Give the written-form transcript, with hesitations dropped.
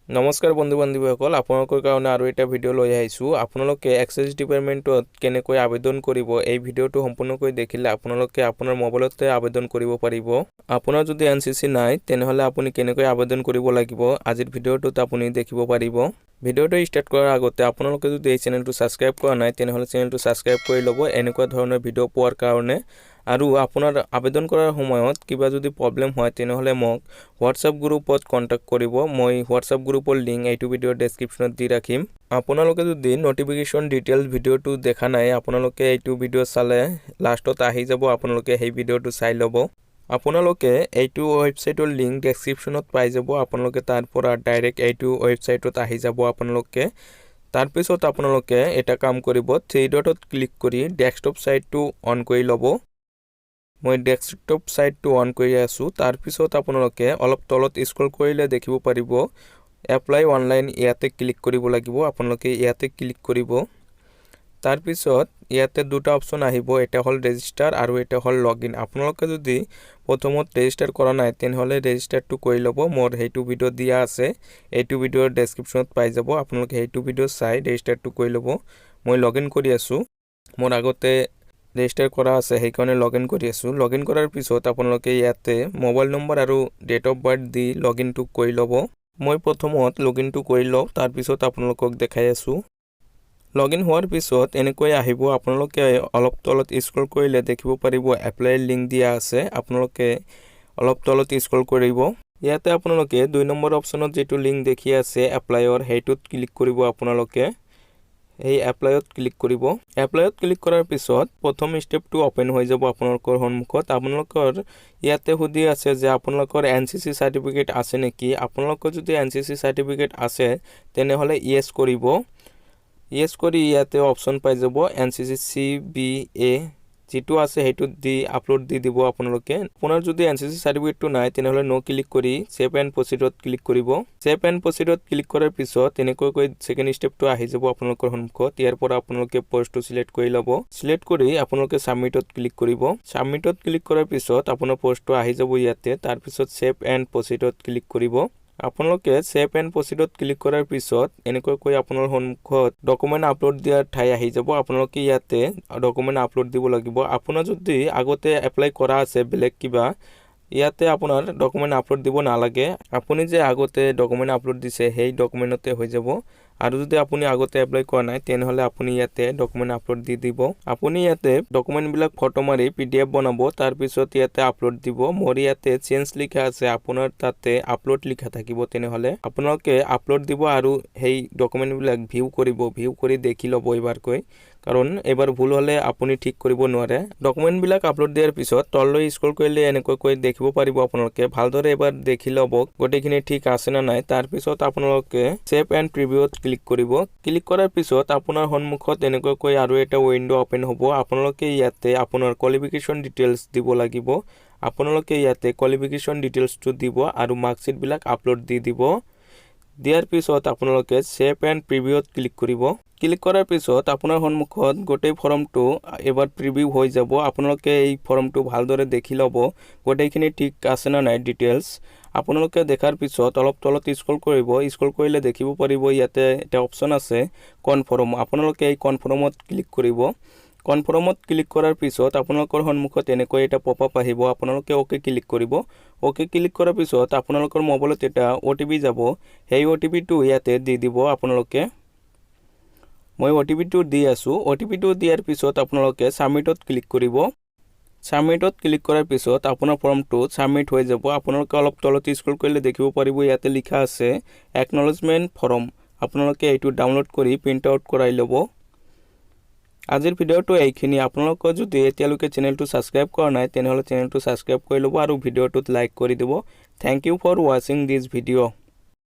নমস্কাৰ বন্ধু বান্ধৱীসকল আপোনালোকৰ কাৰণে আৰু এটা ভিডিঅ' লৈ আহিছো আপোনালোকে এক্সেছ ডিপাৰ্টমেণ্টত কেনেকৈ আবেদন কৰিব এই ভিডিঅ'টো সম্পূৰ্ণকৈ দেখিলে আপোনালোকে আপোনাৰ মোবাইলতে আবেদন কৰিব পাৰিব আপোনাৰ যদি এনসিসি নাই তেনেহলে আপুনি কেনেকৈ আবেদন কৰিব লাগিব আজিৰ ভিডিঅ'টোত আপুনি দেখিব পাৰিব ভিডিঅ'টো ষ্টাৰ্ট কৰাৰ আগতে আপোনালোকে যদি এই চেনেলটো সাবস্ক্ৰাইব কৰা নাই তেনেহলে চেনেলটো সাবস্ক্ৰাইব কৰি ল'ব এনেকুৱা ধৰণৰ ভিডিঅ' পোৱাৰ কাৰণে আৰু আপোনাৰ আবেদন কৰাৰ সময়ত কিবা যদি প্ৰবলেম হয় তেনেহলে মোক WhatsApp গ্ৰুপত কন্টাক্ট কৰিব মই WhatsApp গ্ৰুপৰ লিংক এইটো ভিডিঅ'ৰ ডেসক্ৰিপচনত দি ৰাখিম আপোনালোকে যদি নটিফিকেশন ডিটেইলছ ভিডিঅ'টো দেখা নাই আপোনালোকে এইটো ভিডিঅ' চালে লাষ্টত আহি যাব আপোনালোকে এই ভিডিঅ'টো চাই ল'ব আপোনালোকে এইটো ওয়েবসাইটৰ লিংক ডেসক্ৰিপচনত পাই যাব আপোনালোকে তাৰ পৰা ডাইৰেক্ট এইটো ওয়েবসাইটত আহি যাব আপোনালোকে তাৰ পিছত আপোনালোকে এটা কাম কৰিব থ্ৰী ডটত ক্লিক কৰি ডেস্কটপ সাইটটো অন কৰি ল'ব মই ডেস্কটপ সাইটটো অন কৰি আছো তাৰ পিছত আপোনালোকে অলপ তলত স্ক্ৰল কৰিলে দেখিব পাৰিব এপ্লাই অনলাইন ইয়াতে ক্লিক কৰিব লাগিব আপোনালোকে ইয়াতে ক্লিক কৰিব তাৰ পিছত ইয়াতে দুটা অপচন আহিব এটা হল ৰেজিষ্টাৰ আৰু এটা হল লগইন আপোনালোকে যদি প্ৰথমত ৰেজিষ্টাৰ কৰা নাই তেনেহলে ৰেজিষ্টাৰটো কৰি ল'ব মোৰ হেতু ভিডিঅ' দিয়া আছে এইটো ভিডিঅ'ৰ ডেসক্ৰিপচনত পাই যাব আপোনালোকে হেতু ভিডিঅ' চাই ৰেজিষ্টাৰটো কৰি ল'ব মই লগইন কৰি আছো মোৰ আগতে ৰেজিষ্টাৰ কৰা আছে হেইকনে লগইন কৰি আছো লগইন কৰাৰ পিছত আপোনালোকে ইয়াতে মোবাইল নম্বৰ আৰু ডেট অফ বাৰ্থ দি লগইনটো কৰি ল'ব মই প্ৰথমত লগইনটো কৰি লও তাৰ পিছত আপোনালোকক দেখাই আছো লগইন হোৱাৰ পিছত এনেকৈ আহিব আপোনালোকে অলপ তলত স্ক্ৰল কৰিলে দেখিব পাৰিব এপ্লাই লিংক দিয়া আছে আপোনালোকে অলপ তলত স্ক্ৰল কৰিব ইয়াতে আপোনালোকে 2 নম্বৰ অপচনত যেটো লিংক দেখি আছে এপ্লাইৰ হেইটোত ক্লিক কৰিব আপোনালোকে এই এপ্লাইত ক্লিক কৰিব এপ্লাইত ক্লিক কৰাৰ পিছত প্ৰথম স্টেপটো ওপেন হৈ যাব আপোনালোকৰ সন্মুখত আপোনালোকৰ ইয়াতে হুদি আছে যে আপোনালোকৰ এনসিসি সাৰ্টিফিকেট আছে নেকি আপোনালোকৰ যদি এনসিসি সাৰ্টিফিকেট আছে তেনেহলে ইয়েস কৰিব ইয়েস কৰি ইয়াতে অপচন পাই যাব এনসিসি সিবিএ যেটো আছে হেতু দি আপলোড দি দিব আপোনালোকে আপোনাৰ যদি এনসিসি সাৰ্টিফিকেটটো নাই তেনেহলে নো ক্লিক কৰি সেভ এণ্ড প্ৰসিডত ক্লিক কৰিব সেভ এণ্ড প্ৰসিডত ক্লিক কৰাৰ পিছত এনেকৈ সেকেন্ড স্টেপটো আহি যাব আপোনালোকৰ সন্মুখত ইয়াৰ পৰা আপোনালোকে পোষ্টটো সিলেক্ট কৰি ল'ব সিলেক্ট কৰি আপোনালোকে সাবমিটত ক্লিক কৰিব সাবমিটত ক্লিক কৰাৰ পিছত আপোনাৰ পোষ্টটো আহি যাব ইয়াতে তাৰ পিছত সেভ এণ্ড প্ৰসিডত ক্লিক কৰিব আপোনালোকে সেভ এণ্ড প্ৰসিডত ক্লিক কৰাৰ পিছত এনেকৈ আপোনাৰ সন্মুখত ডকুমেন্ট আপলোড দিয়াৰ ঠাই আহি যাব আপোনালোকে ইয়াতে ডকুমেন্ট আপলোড দিব লাগিব আপোনাৰ যদি আগতে এপ্লাই কৰা আছে বেলেগ কিবা ইয়াতে আপোনাৰ ডকুমেন্ট আপলোড দিব নালাগে আপুনি যে আগতে ডকুমেন্ট আপলোড দিছে সেই ডকুমেন্টতে হৈ যাব আৰু যদি আপুনি আগতে এপ্লাই কৰা নাই তেনেহলে আপুনি ইয়াতে ডকুমেন্ট আপলোড দি দিব আপুনি ইয়াতে ডকুমেন্ট বিলাক ফটো মাৰি পিডিএফ বনাব তাৰ পিছত ইয়াতে আপলোড দিব মোৰ ইয়াতে চেঞ্জ লিখা আছে আপোনাৰ তাতে আপলোড লিখা থাকিব তেনেহলে আপোনালোকে আপলোড দিব আৰু সেই ডকুমেন্ট বিলাক ভিউ কৰি দেখি লব এবাৰকৈ কাৰণ এবাৰ ভুল হলে আপুনি ঠিক কৰিব নোৱাৰে ডকুমেন্ট বিলাক আপলোড দিয়াৰ পিছত তললৈ স্ক্ৰল কৰিলে এনেকৈ দেখিব পাৰিব আপোনালোকে ভালদৰে এবাৰ দেখি লব গোটেইখিনি ঠিক আছে না নাই তাৰ পিছত আপোনালোকে সেভ এণ্ড প্ৰিভিউত ক্লিক কৰিব ক্লিক কৰাৰ পিছত আপোনাৰ সন্মুখত এনেকৈ আৰু এটা উইন্ডো ওপেন হ'ব আপোনালোকে ইয়াতে আপোনাৰ কোৱালিফিকেশন ডিটেইলছ দিব লাগিব আপোনালোকে ইয়াতে কোৱালিফিকেশন ডিটেইলছটো দিব আৰু মাৰ্কশিট বিলাক আপলোড দি দিব দিয়াৰ পিছত আপোনালোকে সেভ এণ্ড প্ৰিভিউত ক্লিক কৰিব ক্লিক কৰাৰ পিছত আপোনাৰ সন্মুখত গোটেই ফৰ্মটো এবাৰ প্ৰিভিউ হৈ যাব আপোনালোকে এই ফৰ্মটো ভালদৰে দেখি লব গোটেইখিনি ঠিক আছে না নাই ডিটেইলছ আপোনালোকে দেখাৰ পিছত অলপ তলত স্ক্ৰল কৰিব স্ক্ৰল কৰিলে দেখিব পাৰিব ইয়াতে এটা অপচন আছে কনফাৰ্ম আপোনালোকে এই কনফাৰ্মত ক্লিক কৰিব কনফাৰ্মত ক্লিক কৰাৰ পিছত আপোনালোকৰ সন্মুখত এনেকৈ এটা পপআপ আহিব আপোনালোকে ওকে ক্লিক কৰিব ওকে ক্লিক কৰাৰ পিছত আপোনালোকৰ মোবাইলত এটা ওটিপি যাব সেই ওটিপিটো ইয়াতে দি দিব আপোনালোকে মই ওটিপিটো দি আছো ওটিপিটো দিয়াৰ পিছত আপোনালোকে সাবমিটত ক্লিক কৰিব সাবমিটত ক্লিক কৰাৰ পিছত আপোনাৰ ফৰ্মটো সাবমিট হৈ যাব আপোনালোকে অলপ তলত স্ক্ৰল কৰিলে দেখিব পাৰিব ইয়াতে লিখা আছে একনলেজমেন্ট ফৰ্ম আপোনালোকে এইটো ডাউনলোড কৰি প্ৰিন্ট আউট কৰাই ল'ব আজিৰ ভিডিঅ'টো এইখিনি আপোনালোকে যদি এতিয়ালৈকে চেনেলটো সাবস্ক্ৰাইব কৰা নাই তেনেহলে চেনেলটো সাবস্ক্ৰাইব কৰি ল'ব আৰু ভিডিঅ'টোত লাইক কৰি দিব thank you for watching this video'